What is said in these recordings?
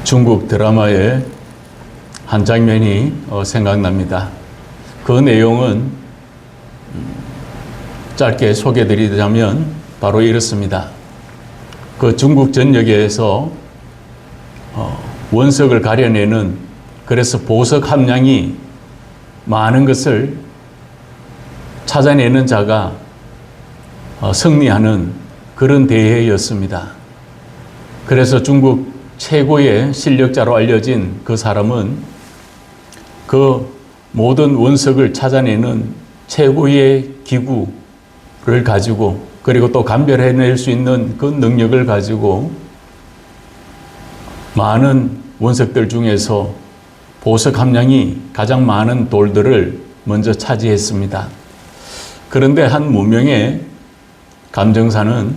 중국 드라마의 한 장면이 생각납니다. 그 내용은 짧게 소개드리자면 바로 이렇습니다. 그 중국 전역에서 원석을 가려내는, 그래서 보석 함량이 많은 것을 찾아내는 자가 승리하는 그런 대회였습니다. 그래서 중국 최고의 실력자로 알려진 그 사람은 그 모든 원석을 찾아내는 최고의 기구를 가지고, 그리고 또 감별해낼 수 있는 그 능력을 가지고 많은 원석들 중에서 보석 함량이 가장 많은 돌들을 먼저 차지했습니다. 그런데 한 무명의 감정사는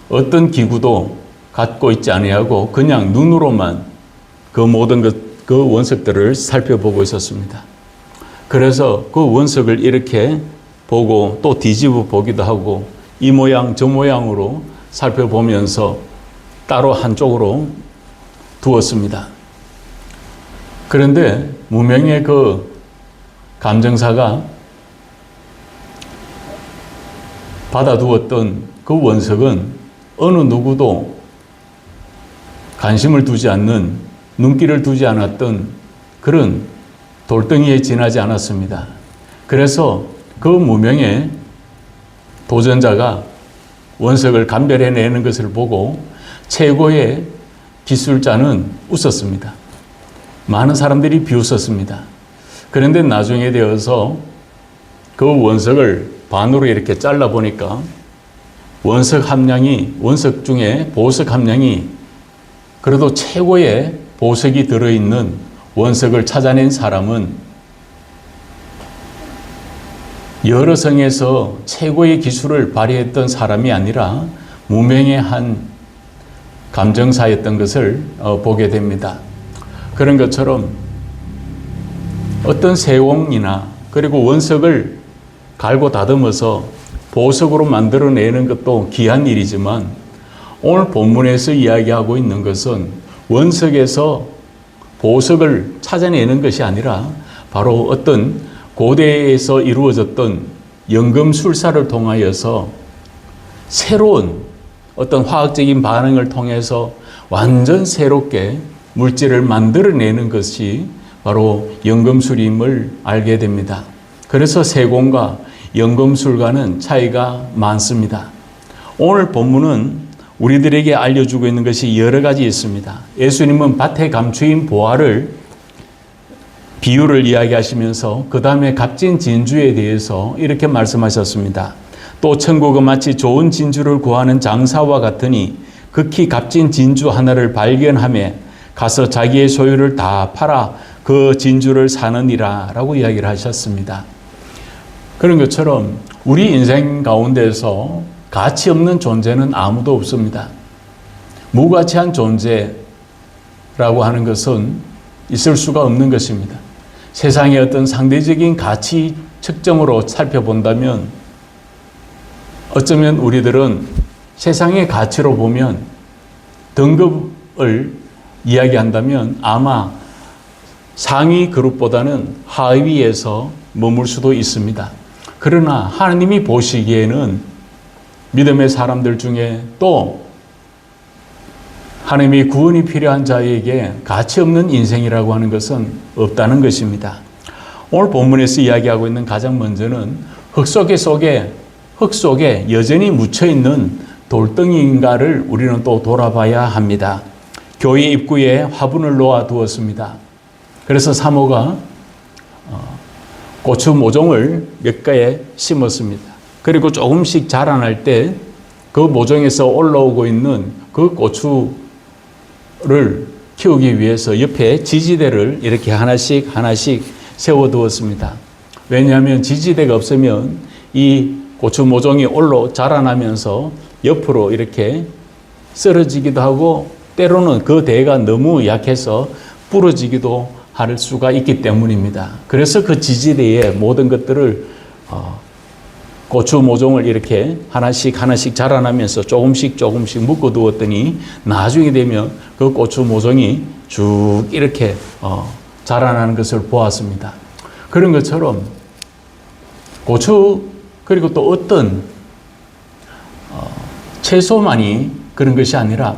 어떤 기구도 갖고 있지 아니하고 그냥 눈으로만 그 모든 그 원석들을 살펴보고 있었습니다. 그래서 그 원석을 이렇게 보고 또 뒤집어 보기도 하고 이 모양 저 모양으로 살펴보면서 따로 한쪽으로 두었습니다. 그런데 무명의 그 감정사가 받아두었던 그 원석은 어느 누구도 관심을 두지 않는, 눈길을 두지 않았던 그런 돌덩이에 지나지 않았습니다. 그래서 그 무명의 도전자가 원석을 감별해내는 것을 보고 최고의 기술자는 웃었습니다. 많은 사람들이 비웃었습니다. 그런데 나중에 되어서 그 원석을 반으로 이렇게 잘라보니까 원석 중에 보석 함량이 그래도 최고의 보석이 들어있는 원석을 찾아낸 사람은 여러 성에서 최고의 기술을 발휘했던 사람이 아니라 무명의 한 감정사였던 것을 보게 됩니다. 그런 것처럼 어떤 세공이나 그리고 원석을 갈고 다듬어서 보석으로 만들어내는 것도 귀한 일이지만 오늘 본문에서 이야기하고 있는 것은 원석에서 보석을 찾아내는 것이 아니라 바로 어떤 고대에서 이루어졌던 연금술사를 통하여서 새로운 어떤 화학적인 반응을 통해서 완전 새롭게 물질을 만들어내는 것이 바로 연금술임을 알게 됩니다. 그래서 세공과 연금술과는 차이가 많습니다. 오늘 본문은 우리들에게 알려주고 있는 것이 여러 가지 있습니다. 예수님은 밭에 감추인 보화를 비유를 이야기하시면서 그 다음에 값진 진주에 대해서 이렇게 말씀하셨습니다. 또 천국은 마치 좋은 진주를 구하는 장사와 같으니 극히 값진 진주 하나를 발견하며 가서 자기의 소유를 다 팔아 그 진주를 사느니라 라고 이야기를 하셨습니다. 그런 것처럼 우리 인생 가운데서 가치 없는 존재는 아무도 없습니다. 무가치한 존재라고 하는 것은 있을 수가 없는 것입니다. 세상의 어떤 상대적인 가치 측정으로 살펴본다면 어쩌면 우리들은 세상의 가치로 보면 등급을 이야기한다면 아마 상위 그룹보다는 하위에서 머물 수도 있습니다. 그러나 하나님이 보시기에는 믿음의 사람들 중에 또 하나님의 구원이 필요한 자에게 가치 없는 인생이라고 하는 것은 없다는 것입니다. 오늘 본문에서 이야기하고 있는 가장 먼저는 흙 속에 여전히 묻혀있는 돌덩이인가를 우리는 또 돌아봐야 합니다. 교회 입구에 화분을 놓아 두었습니다. 그래서 사모가 고추 모종을 몇 가에 심었습니다. 그리고 조금씩 자라날 때 그 모종에서 올라오고 있는 그 고추를 키우기 위해서 옆에 지지대를 이렇게 하나씩 세워두었습니다. 왜냐하면 지지대가 없으면 이 고추 모종이 자라나면서 옆으로 이렇게 쓰러지기도 하고 때로는 그 대가 너무 약해서 부러지기도 할 수가 있기 때문입니다. 그래서 그 지지대에 모든 것들을 고추 모종을 이렇게 하나씩 자라나면서 조금씩 묶어두었더니 나중에 되면 그 고추 모종이 쭉 이렇게 자라나는 것을 보았습니다. 그런 것처럼 고추 그리고 또 어떤 채소만이 그런 것이 아니라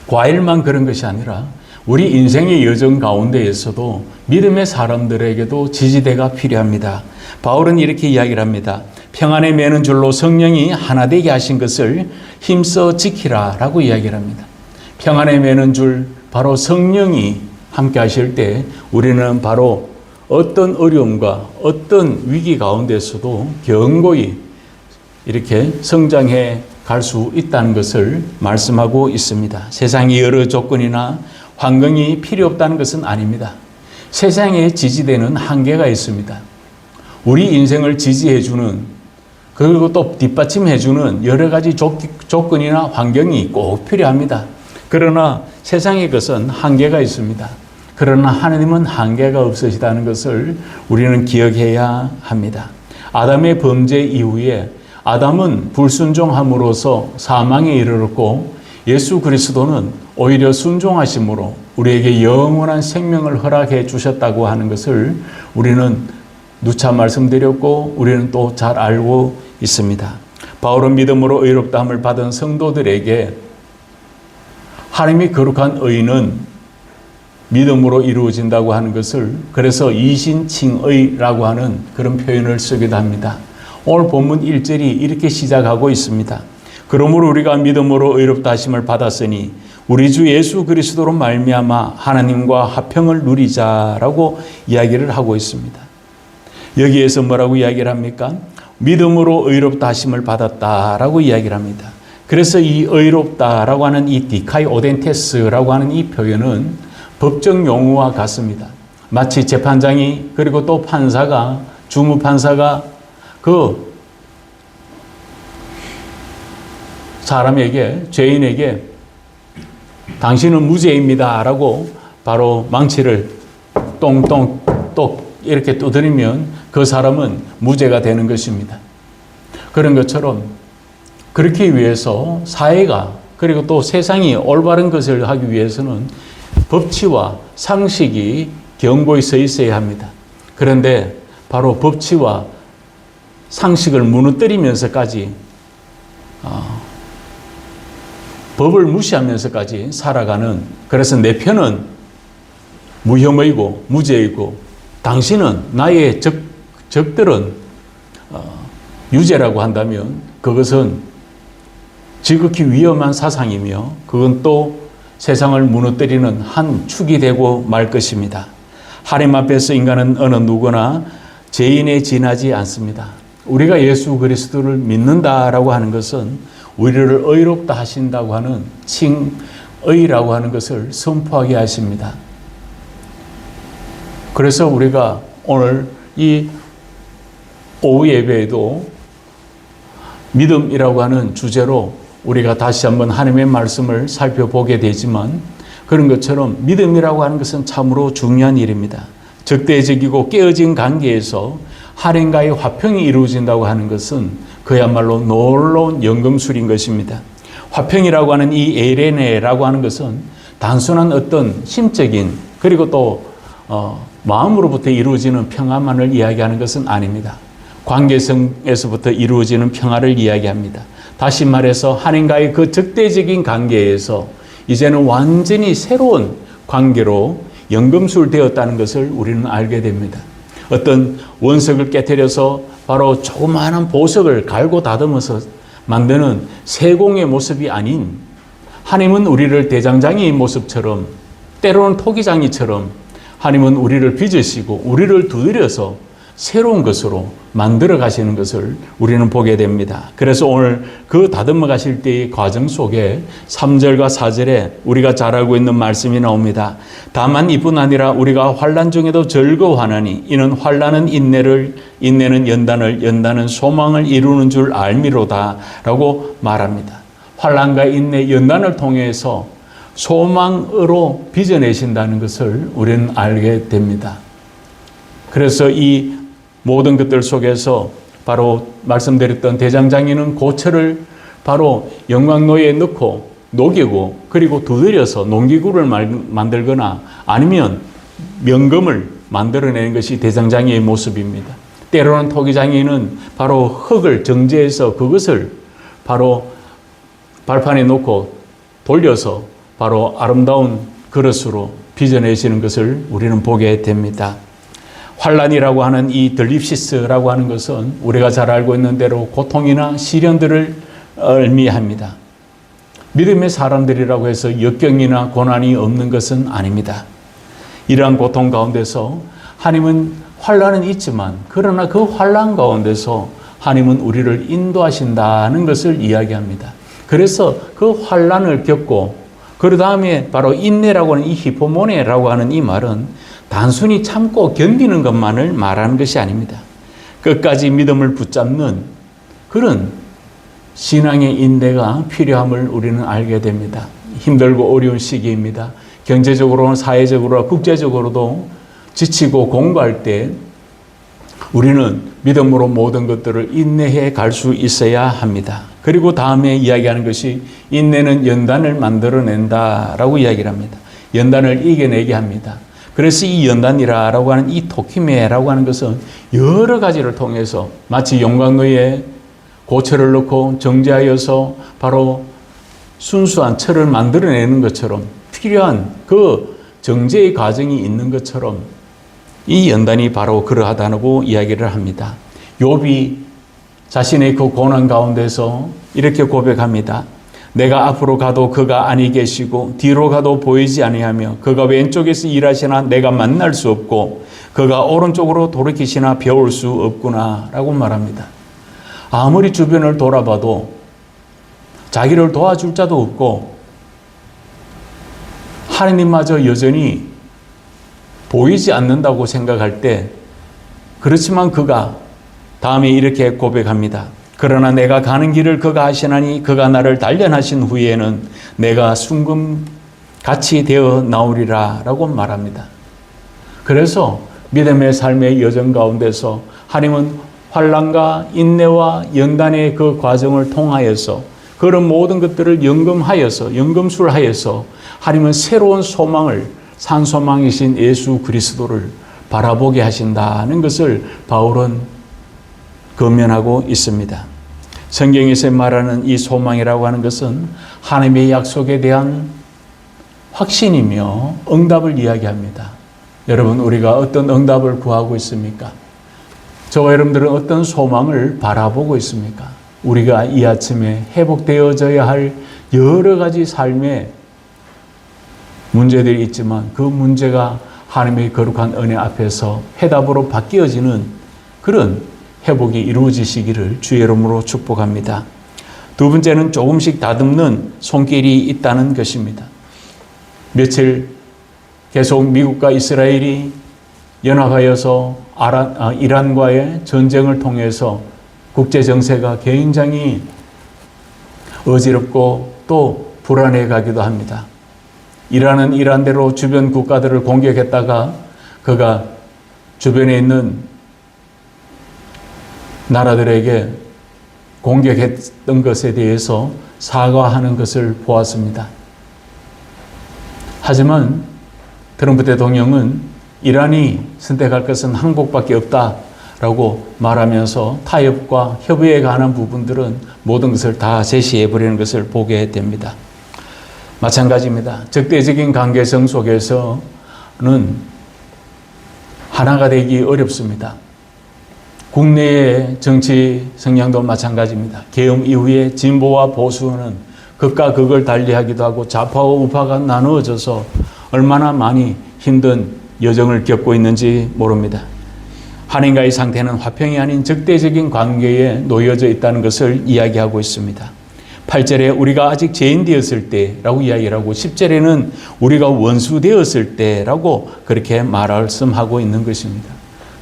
과일만 그런 것이 아니라 우리 인생의 여정 가운데에서도 믿음의 사람들에게도 지지대가 필요합니다. 바울은 이렇게 이야기를 합니다. 평안에 매는 줄로 성령이 하나 되게 하신 것을 힘써 지키라 라고 이야기를 합니다. 평안에 매는 줄 바로 성령이 함께 하실 때 우리는 바로 어떤 어려움과 어떤 위기 가운데서도 견고히 이렇게 성장해 갈 수 있다는 것을 말씀하고 있습니다. 세상의 여러 조건이나 환경이 필요 없다는 것은 아닙니다. 세상의 지지대는 한계가 있습니다. 우리 인생을 지지해주는 그리고 또 뒷받침해주는 여러 가지 조건이나 환경이 꼭 필요합니다. 그러나 세상의 것은 한계가 있습니다. 그러나 하나님은 한계가 없으시다는 것을 우리는 기억해야 합니다. 아담의 범죄 이후에 아담은 불순종함으로써 사망에 이르렀고 예수 그리스도는 오히려 순종하심으로 우리에게 영원한 생명을 허락해 주셨다고 하는 것을 우리는 누차 말씀드렸고 우리는 또 잘 알고 있습니다. 바울은 믿음으로 의롭다함을 받은 성도들에게 하나님이 거룩한 의는 믿음으로 이루어진다고 하는 것을 그래서 이신칭의라고 하는 그런 표현을 쓰기도 합니다. 오늘 본문 1절이 이렇게 시작하고 있습니다. 그러므로 우리가 믿음으로 의롭다 하심을 받았으니 우리 주 예수 그리스도로 말미암아 하나님과 화평을 누리자라고 이야기를 하고 있습니다. 여기에서 뭐라고 이야기를 합니까? 믿음으로 의롭다 하심을 받았다라고 이야기를 합니다. 그래서 이 의롭다라고 하는 이 디카이 오덴테스라고 하는 이 표현은 법정 용어와 같습니다. 마치 재판장이 그리고 또 판사가 주무판사가 그 사람에게 죄인에게 당신은 무죄입니다 라고 바로 망치를 똥똥 똑 이렇게 두드리면 그 사람은 무죄가 되는 것입니다. 그런 것처럼 그렇기 위해서 사회가 그리고 또 세상이 올바른 것을 하기 위해서는 법치와 상식이 견고히 서 있어야 합니다. 그런데 바로 법치와 상식을 무너뜨리면서까지 법을 무시하면서까지 살아가는 그래서 내 편은 무혐의고 무죄이고 당신은 나의 적들은 유죄라고 한다면 그것은 지극히 위험한 사상이며 그건 또 세상을 무너뜨리는 한 축이 되고 말 것입니다. 하나님 앞에서 인간은 어느 누구나 죄인에 지나지 않습니다. 우리가 예수 그리스도를 믿는다라고 하는 것은 우리를 의롭다 하신다고 하는 칭의라고 하는 것을 선포하게 하십니다. 그래서 우리가 오늘 이 오후 예배에도 믿음이라고 하는 주제로 우리가 다시 한번 하나님의 말씀을 살펴보게 되지만 그런 것처럼 믿음이라고 하는 것은 참으로 중요한 일입니다. 적대적이고 깨어진 관계에서 하나님과의 화평이 이루어진다고 하는 것은 그야말로 놀라운 연금술인 것입니다. 화평이라고 하는 이 에레네라고 하는 것은 단순한 어떤 심적인 그리고 또 마음으로부터 이루어지는 평화만을 이야기하는 것은 아닙니다. 관계성에서부터 이루어지는 평화를 이야기합니다. 다시 말해서 하나님과의 그 적대적인 관계에서 이제는 완전히 새로운 관계로 연금술되었다는 것을 우리는 알게 됩니다. 어떤 원석을 깨뜨려서 바로 조그마한 보석을 갈고 다듬어서 만드는 세공의 모습이 아닌 하나님은 우리를 대장장이의 모습처럼 때로는 토기장이처럼 하나님은 우리를 빚으시고 우리를 두드려서 새로운 것으로 만들어 가시는 것을 우리는 보게 됩니다. 그래서 오늘 그 다듬어 가실 때의 과정 속에 3절과 4절에 우리가 잘 알고 있는 말씀이 나옵니다. 다만 이뿐 아니라 우리가 환난 중에도 즐거워하나니 이는 환난은 인내는 연단을 연단은 소망을 이루는 줄 알미로다 라고 말합니다. 환난과 인내, 연단을 통해서 소망으로 빚어내신다는 것을 우리는 알게 됩니다. 그래서 이 모든 것들 속에서 바로 말씀드렸던 대장장이는 고철을 바로 영광로에 넣고 녹이고 그리고 두드려서 농기구를 만들거나 아니면 명금을 만들어내는 것이 대장장이의 모습입니다. 때로는 토기장이는 바로 흙을 정제해서 그것을 바로 발판에 놓고 돌려서 바로 아름다운 그릇으로 빚어내시는 것을 우리는 보게 됩니다. 환란이라고 하는 이 들립시스라고 하는 것은 우리가 잘 알고 있는 대로 고통이나 시련들을 의미합니다. 믿음의 사람들이라고 해서 역경이나 고난이 없는 것은 아닙니다. 이러한 고통 가운데서 하나님은 환란은 있지만 그러나 그 환란 가운데서 하나님은 우리를 인도하신다는 것을 이야기합니다. 그래서 그 환란을 겪고 그 다음에 바로 인내라고 하는 이 히포모네라고 하는 이 말은 단순히 참고 견디는 것만을 말하는 것이 아닙니다. 끝까지 믿음을 붙잡는 그런 신앙의 인내가 필요함을 우리는 알게 됩니다. 힘들고 어려운 시기입니다. 경제적으로, 사회적으로, 국제적으로도 지치고 공부할 때 우리는 믿음으로 모든 것들을 인내해 갈 수 있어야 합니다. 그리고 다음에 이야기하는 것이 인내는 연단을 만들어낸다라고 이야기를 합니다. 연단을 이겨내게 합니다. 그래서 이 연단이라고 하는 이 토키메라고 하는 것은 여러 가지를 통해서 마치 용광로에 고철을 넣고 정제하여서 바로 순수한 철을 만들어내는 것처럼 필요한 그 정제의 과정이 있는 것처럼 이 연단이 바로 그러하다고 이야기를 합니다. 욥이 자신의 그 고난 가운데서 이렇게 고백합니다. 내가 앞으로 가도 그가 아니 계시고 뒤로 가도 보이지 아니하며 그가 왼쪽에서 일하시나 내가 만날 수 없고 그가 오른쪽으로 돌이키시나 배울 수 없구나 라고 말합니다. 아무리 주변을 돌아봐도 자기를 도와줄 자도 없고 하느님마저 여전히 보이지 않는다고 생각할 때 그렇지만 그가 다음에 이렇게 고백합니다. 그러나 내가 가는 길을 그가 하시나니 그가 나를 단련하신 후에는 내가 순금같이 되어 나오리라 라고 말합니다. 그래서 믿음의 삶의 여정 가운데서 하나님은 환난과 인내와 연단의 그 과정을 통하여서 그런 모든 것들을 연금술하여서 하나님은 새로운 소망을 산소망이신 예수 그리스도를 바라보게 하신다는 것을 바울은 권면하고 있습니다. 성경에서 말하는 이 소망이라고 하는 것은 하나님의 약속에 대한 확신이며 응답을 이야기합니다. 여러분, 우리가 어떤 응답을 구하고 있습니까? 저와 여러분들은 어떤 소망을 바라보고 있습니까? 우리가 이 아침에 회복되어져야 할 여러 가지 삶의 문제들이 있지만 그 문제가 하나님의 거룩한 은혜 앞에서 해답으로 바뀌어지는 그런 회복이 이루어지시기를 주의 이름으로 축복합니다. 두 번째는 조금씩 다듬는 손길이 있다는 것입니다. 며칠 계속 미국과 이스라엘이 연합하여서 이란과의 전쟁을 통해서 국제 정세가 굉장히 어지럽고 또 불안해 가기도 합니다. 이란은 이란대로 주변 국가들을 공격했다가 그가 주변에 있는 나라들에게 공격했던 것에 대해서 사과하는 것을 보았습니다. 하지만 트럼프 대통령은 이란이 선택할 것은 항복밖에 없다라고 말하면서 타협과 협의에 관한 부분들은 모든 것을 다 제시해버리는 것을 보게 됩니다. 마찬가지입니다. 적대적인 관계성 속에서는 하나가 되기 어렵습니다. 국내의 정치 성향도 마찬가지입니다. 계엄 이후에 진보와 보수는 극과 극을 달리하기도 하고 좌파와 우파가 나누어져서 얼마나 많이 힘든 여정을 겪고 있는지 모릅니다. 하나님과의 상태는 화평이 아닌 적대적인 관계에 놓여져 있다는 것을 이야기하고 있습니다. 8절에 우리가 아직 죄인 되었을 때라고 이야기를 하고 10절에는 우리가 원수 되었을 때라고 그렇게 말씀하고 있는 것입니다.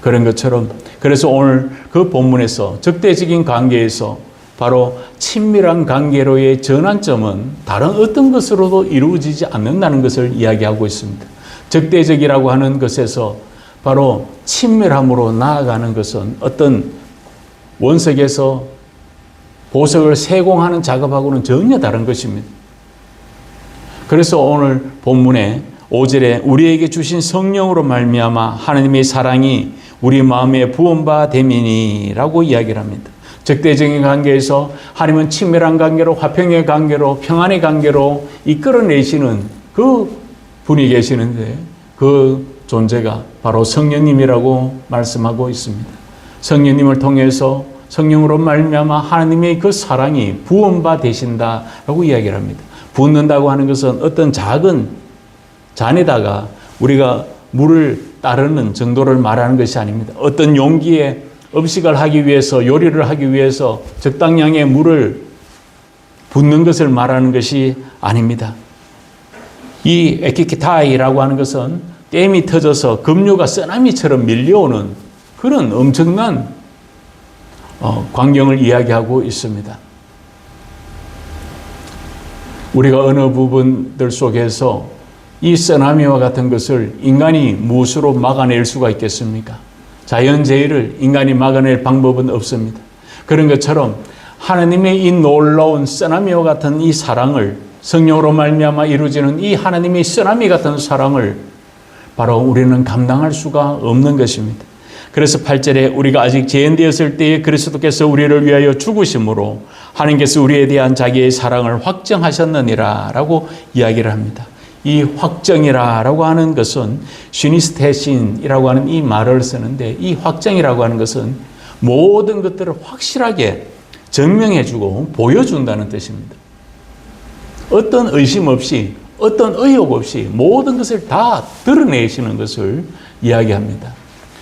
그런 것처럼 그래서 오늘 그 본문에서 적대적인 관계에서 바로 친밀한 관계로의 전환점은 다른 어떤 것으로도 이루어지지 않는다는 것을 이야기하고 있습니다. 적대적이라고 하는 것에서 바로 친밀함으로 나아가는 것은 어떤 원석에서 보석을 세공하는 작업하고는 전혀 다른 것입니다. 그래서 오늘 본문에 5절에 우리에게 주신 성령으로 말미암아 하나님의 사랑이 우리 마음에 부음바 됨이니라고 이야기를 합니다. 적대적인 관계에서 하나님은 친밀한 관계로, 화평의 관계로, 평안의 관계로 이끌어내시는 그 분이 계시는데 그 존재가 바로 성령님이라고 말씀하고 있습니다. 성령님을 통해서 성령으로 말미암아 하나님의 그 사랑이 부음바 되신다라고 이야기를 합니다. 붓는다고 하는 것은 어떤 작은 잔에다가 우리가 물을 따르는 정도를 말하는 것이 아닙니다. 어떤 용기에 음식을 하기 위해서, 요리를 하기 위해서 적당량의 물을 붓는 것을 말하는 것이 아닙니다. 이 에키키타이라고 하는 것은 댐이 터져서 급류가 쓰나미처럼 밀려오는 그런 엄청난 광경을 이야기하고 있습니다. 우리가 어느 부분들 속에서 이 쓰나미와 같은 것을 인간이 무엇으로 막아낼 수가 있겠습니까? 자연재해를 인간이 막아낼 방법은 없습니다. 그런 것처럼 하나님의 이 놀라운 쓰나미와 같은 이 사랑을, 성령으로 말미암아 이루어지는 이 하나님의 쓰나미 같은 사랑을 바로 우리는 감당할 수가 없는 것입니다. 그래서 8절에 우리가 아직 죄인되었을 때에 그리스도께서 우리를 위하여 죽으심으로 하나님께서 우리에 대한 자기의 사랑을 확정하셨느니라 라고 이야기를 합니다. 이 확정이라고 하는 것은 시니스테신이라고 하는 이 말을 쓰는데, 이 확정이라고 하는 것은 모든 것들을 확실하게 증명해주고 보여준다는 뜻입니다. 어떤 의심 없이, 어떤 의혹 없이 모든 것을 다 드러내시는 것을 이야기합니다.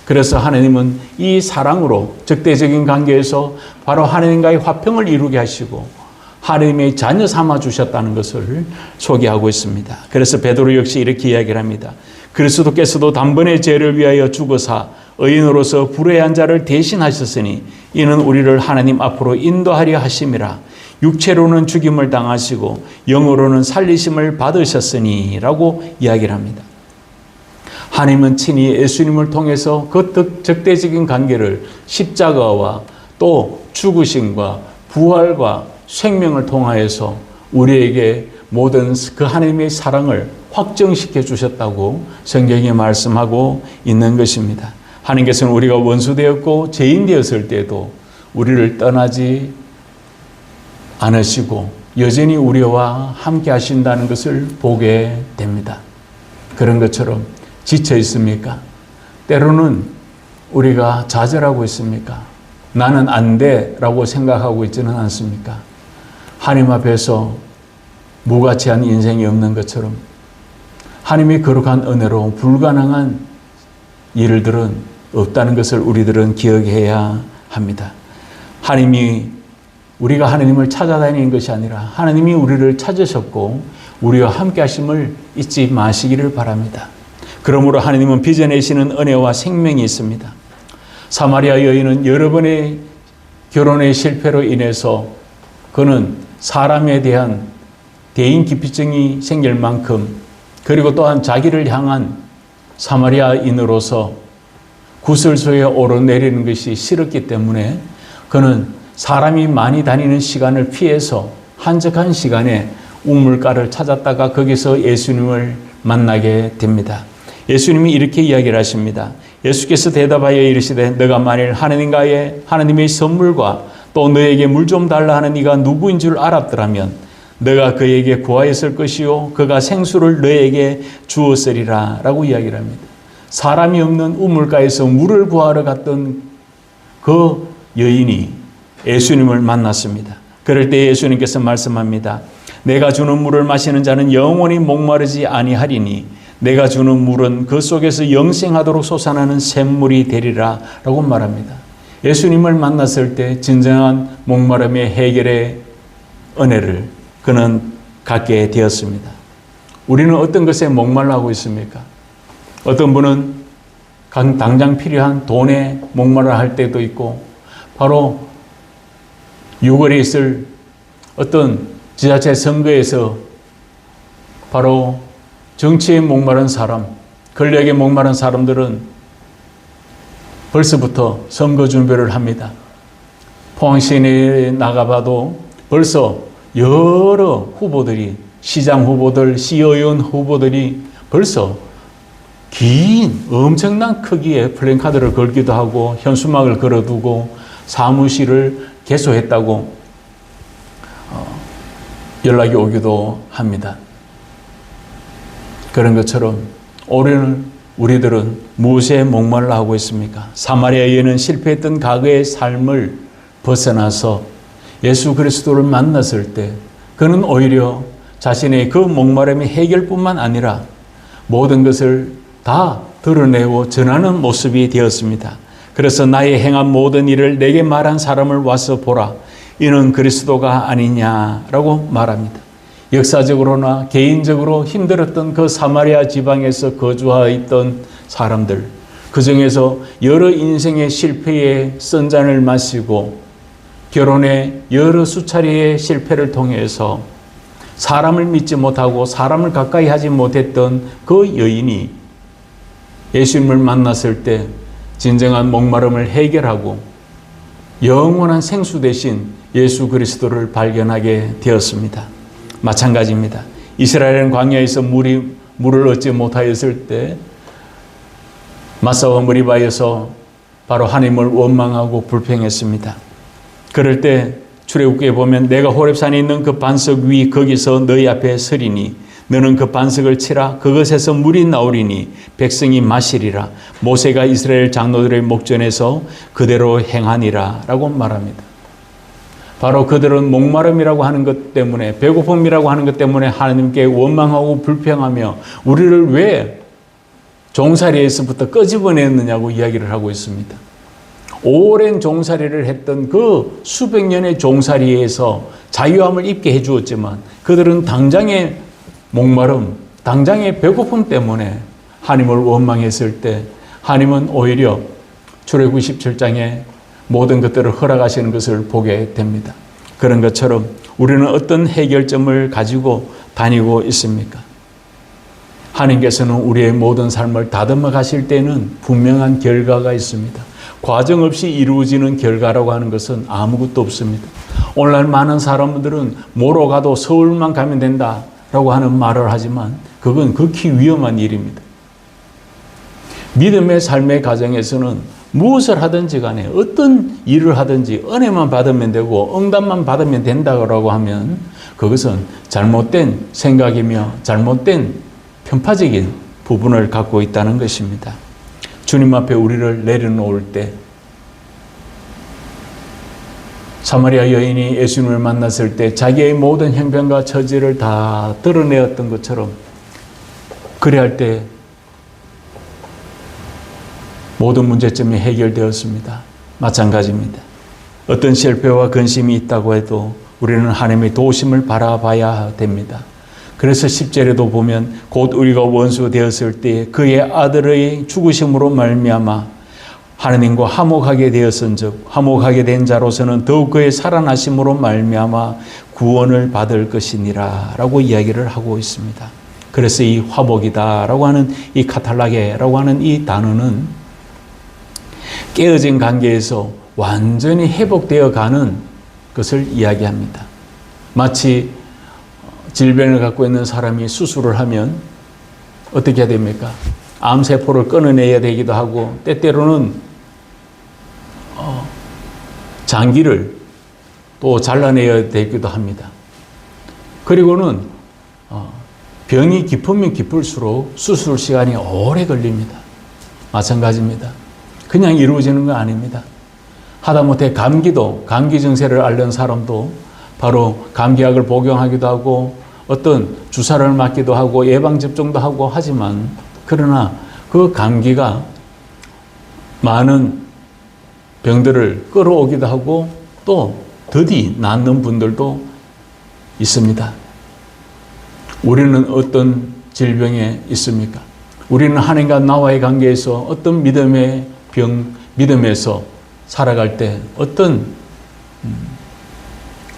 그래서 하나님은 이 사랑으로 적대적인 관계에서 바로 하나님과의 화평을 이루게 하시고 하나님의 자녀 삼아 주셨다는 것을 소개하고 있습니다. 그래서 베드로 역시 이렇게 이야기를 합니다. 그리스도께서도 단번에 죄를 위하여 죽으사 의인으로서 불의한 자를 대신하셨으니 이는 우리를 하나님 앞으로 인도하려 하심이라. 육체로는 죽임을 당하시고 영으로는 살리심을 받으셨으니 라고 이야기를 합니다. 하나님은 친히 예수님을 통해서 그 적대적인 관계를 십자가와 또 죽으심과 부활과 생명을 통하여서 우리에게 모든 그 하나님의 사랑을 확정시켜 주셨다고 성경이 말씀하고 있는 것입니다. 하나님께서는 우리가 원수되었고 죄인 되었을 때도 우리를 떠나지 않으시고 여전히 우리와 함께 하신다는 것을 보게 됩니다. 그런 것처럼 지쳐 있습니까? 때로는 우리가 좌절하고 있습니까? 나는 안 돼라고 생각하고 있지는 않습니까? 하나님 앞에서 무가치한 인생이 없는 것처럼 하나님의 거룩한 은혜로 불가능한 일들은 없다는 것을 우리들은 기억해야 합니다. 우리가 하나님을 찾아다니는 것이 아니라 하나님이 우리를 찾으셨고 우리와 함께 하심을 잊지 마시기를 바랍니다. 그러므로 하나님은 빚어내시는 은혜와 생명이 있습니다. 사마리아 여인은 여러 번의 결혼의 실패로 인해서 그는 사람에 대한 대인 기피증이 생길 만큼, 그리고 또한 자기를 향한 사마리아인으로서 구설소에 오르내리는 것이 싫었기 때문에 그는 사람이 많이 다니는 시간을 피해서 한적한 시간에 우물가를 찾았다가 거기서 예수님을 만나게 됩니다. 예수님이 이렇게 이야기를 하십니다. 예수께서 대답하여 이르시되 너가 만일 하나님의 선물과 또 너에게 물 좀 달라 하는 이가 누구인 줄 알았더라면 너가 그에게 구하였을 것이요 그가 생수를 너에게 주었으리라 라고 이야기를 합니다. 사람이 없는 우물가에서 물을 구하러 갔던 그 여인이 예수님을 만났습니다. 그럴 때 예수님께서 말씀합니다. 내가 주는 물을 마시는 자는 영원히 목마르지 아니하리니 내가 주는 물은 그 속에서 영생하도록 솟아나는 샘물이 되리라 라고 말합니다. 예수님을 만났을 때 진정한 목마름의 해결의 은혜를 그는 갖게 되었습니다. 우리는 어떤 것에 목말라하고 있습니까? 어떤 분은 당장 필요한 돈에 목말라 할 때도 있고, 바로 6월에 있을 어떤 지자체 선거에서 바로 정치에 목마른 사람, 권력에 목마른 사람들은 벌써부터 선거 준비를 합니다. 포항시내에 나가봐도 벌써 여러 후보들이 시장 후보들, 시의원 후보들이 벌써 긴 엄청난 크기의 플랜카드를 걸기도 하고 현수막을 걸어두고 사무실을 개소했다고 연락이 오기도 합니다. 그런 것처럼 올해는 우리들은 무엇에 목말라 하고 있습니까? 사마리아 여인은 실패했던 과거의 삶을 벗어나서 예수 그리스도를 만났을 때 그는 오히려 자신의 그 목마름의 해결뿐만 아니라 모든 것을 다 드러내고 전하는 모습이 되었습니다. 그래서 나의 행한 모든 일을 내게 말한 사람을 와서 보라. 이는 그리스도가 아니냐라고 말합니다. 역사적으로나 개인적으로 힘들었던 그 사마리아 지방에서 거주하였던 사람들, 그 중에서 여러 인생의 실패의 선잔을 마시고 결혼의 여러 수차례의 실패를 통해서 사람을 믿지 못하고 사람을 가까이 하지 못했던 그 여인이 예수님을 만났을 때 진정한 목마름을 해결하고 영원한 생수 대신 예수 그리스도를 발견하게 되었습니다. 마찬가지입니다. 이스라엘은 광야에서 물을 얻지 못하였을 때 마사와 머리바에서 바로 하나님을 원망하고 불평했습니다. 그럴 때 출애굽기에 보면 내가 호렙산에 있는 그 반석 위 거기서 너희 앞에 서리니 너는 그 반석을 치라. 그것에서 물이 나오리니 백성이 마시리라. 모세가 이스라엘 장로들의 목전에서 그대로 행하니라 라고 말합니다. 바로 그들은 목마름이라고 하는 것 때문에, 배고픔이라고 하는 것 때문에 하나님께 원망하고 불평하며 우리를 왜 종살이에서부터 끄집어냈느냐고 이야기를 하고 있습니다. 오랜 종살이를 했던 그 수백 년의 종살이에서 자유함을 입게 해주었지만 그들은 당장의 목마름, 당장의 배고픔 때문에 하나님을 원망했을 때 하나님은 오히려 출애굽기 17장에 모든 것들을 허락하시는 것을 보게 됩니다. 그런 것처럼 우리는 어떤 해결점을 가지고 다니고 있습니까? 하나님께서는 우리의 모든 삶을 다듬어 가실 때는 분명한 결과가 있습니다. 과정 없이 이루어지는 결과라고 하는 것은 아무것도 없습니다. 오늘날 많은 사람들은 뭐로 가도 서울만 가면 된다라고 하는 말을 하지만 그건 극히 위험한 일입니다. 믿음의 삶의 과정에서는 무엇을 하든지 간에 어떤 일을 하든지 은혜만 받으면 되고 응답만 받으면 된다고 하면 그것은 잘못된 생각이며 잘못된 편파적인 부분을 갖고 있다는 것입니다. 주님 앞에 우리를 내려놓을 때 사마리아 여인이 예수님을 만났을 때 자기의 모든 형편과 처지를 다 드러내었던 것처럼 그래할 때 모든 문제점이 해결되었습니다. 마찬가지입니다. 어떤 실패와 근심이 있다고 해도 우리는 하나님의 도우심을 바라봐야 됩니다. 그래서 10절에도 보면 곧 우리가 원수 되었을 때 그의 아들의 죽으심으로 말미암아 하나님과 화목하게 되었은즉 화목하게 된 자로서는 더욱 그의 살아나심으로 말미암아 구원을 받을 것이니라 라고 이야기를 하고 있습니다. 그래서 이 화목이다라고 하는 이 카탈라게라고 하는 이 단어는 깨어진 관계에서 완전히 회복되어 가는 것을 이야기합니다. 마치 질병을 갖고 있는 사람이 수술을 하면 어떻게 해야 됩니까? 암세포를 끊어내야 되기도 하고 때때로는 장기를 또 잘라내야 되기도 합니다. 그리고는 병이 깊으면 깊을수록 수술 시간이 오래 걸립니다. 마찬가지입니다. 그냥 이루어지는 거 아닙니다. 하다못해 감기도, 감기 증세를 앓는 사람도 바로 감기약을 복용하기도 하고 어떤 주사를 맞기도 하고 예방접종도 하고 하지만 그러나 그 감기가 많은 병들을 끌어오기도 하고 또 더디 낫는 분들도 있습니다. 우리는 어떤 질병에 있습니까? 우리는 하나님과 나와의 관계에서 어떤 믿음에서 살아갈 때 어떤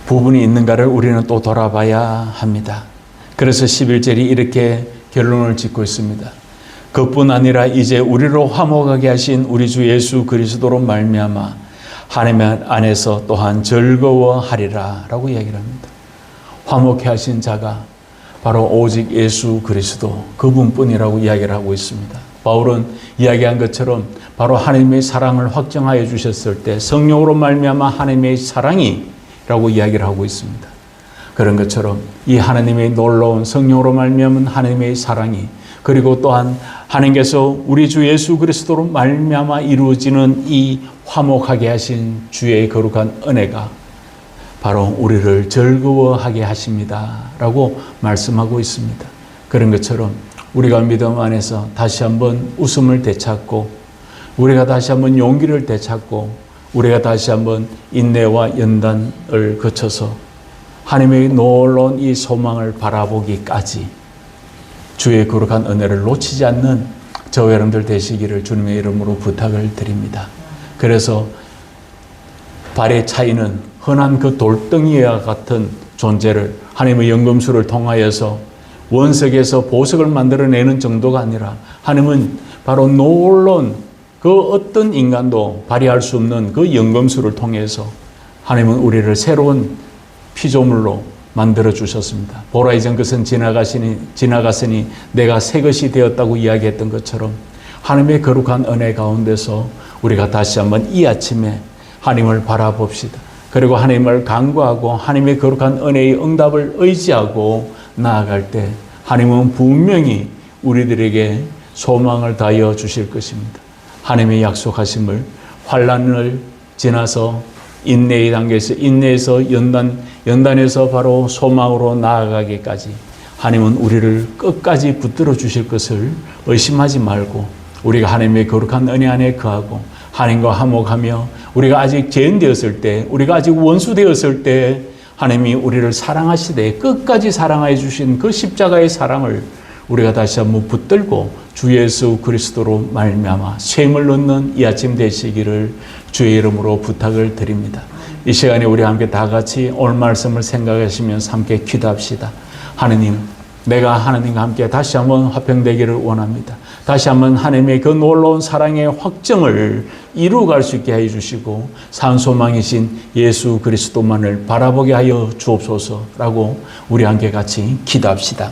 부분이 있는가를 우리는 또 돌아봐야 합니다. 그래서 11절이 이렇게 결론을 짓고 있습니다. 그뿐 아니라 이제 우리로 화목하게 하신 우리 주 예수 그리스도로 말미암아 하나님 안에서 또한 즐거워하리라 라고 이야기를 합니다. 화목해 하신 자가 바로 오직 예수 그리스도 그분뿐이라고 이야기를 하고 있습니다. 바울은 이야기한 것처럼 바로 하나님의 사랑을 확정하여 주셨을 때 성령으로 말미암아 하나님의 사랑이라고 이야기를 하고 있습니다. 그런 것처럼 이 하나님의 놀라운 성령으로 말미암은 하나님의 사랑이, 그리고 또한 하나님께서 우리 주 예수 그리스도로 말미암아 이루어지는 이 화목하게 하신 주의 거룩한 은혜가 바로 우리를 즐거워하게 하십니다 라고 말씀하고 있습니다. 그런 것처럼 우리가 믿음 안에서 다시 한번 웃음을 되찾고, 우리가 다시 한번 용기를 되찾고, 우리가 다시 한번 인내와 연단을 거쳐서 하나님의 놀라운 이 소망을 바라보기까지 주의 거룩한 은혜를 놓치지 않는 저와 여러분들 되시기를 주님의 이름으로 부탁을 드립니다. 그래서 발의 차이는 흔한 그 돌덩이와 같은 존재를 하나님의 연금술을 통하여서 원석에서 보석을 만들어내는 정도가 아니라, 하나님은 바로 놀라운 그 어떤 인간도 발휘할 수 없는 그 연금술을 통해서 하나님은 우리를 새로운 피조물로 만들어 주셨습니다. 보라 이전 것은 지나갔으니 내가 새 것이 되었다고 이야기했던 것처럼 하나님의 거룩한 은혜 가운데서 우리가 다시 한번 이 아침에 하나님을 바라봅시다. 그리고 하나님을 간구하고 하나님의 거룩한 은혜의 응답을 의지하고 나아갈 때 하나님은 분명히 우리들에게 소망을 다하여 주실 것입니다. 하나님의 약속하심을 환난을 지나서 인내의 단계에서, 인내에서 연단에서 바로 소망으로 나아가기까지 하나님은 우리를 끝까지 붙들어 주실 것을 의심하지 말고, 우리가 하나님의 거룩한 은혜 안에 거하고 하나님과 화목하며, 우리가 아직 죄인 되었을 때, 우리가 아직 원수 되었을 때 하나님이 우리를 사랑하시되 끝까지 사랑하여 주신 그 십자가의 사랑을 우리가 다시 한번 붙들고 주 예수 그리스도로 말미암아 쉼을 얻는 이 아침 되시기를 주의 이름으로 부탁을 드립니다. 이 시간에 우리 함께 다 같이 오늘 말씀을 생각하시면서 함께 기도합시다. 하나님, 내가 하나님과 함께 다시 한번 화평되기를 원합니다. 다시 한번 하나님의 그 놀라운 사랑의 확정을 이루어갈 수 있게 해 주시고 산소망이신 예수 그리스도만을 바라보게 하여 주옵소서라고 우리 함께 같이 기도합시다.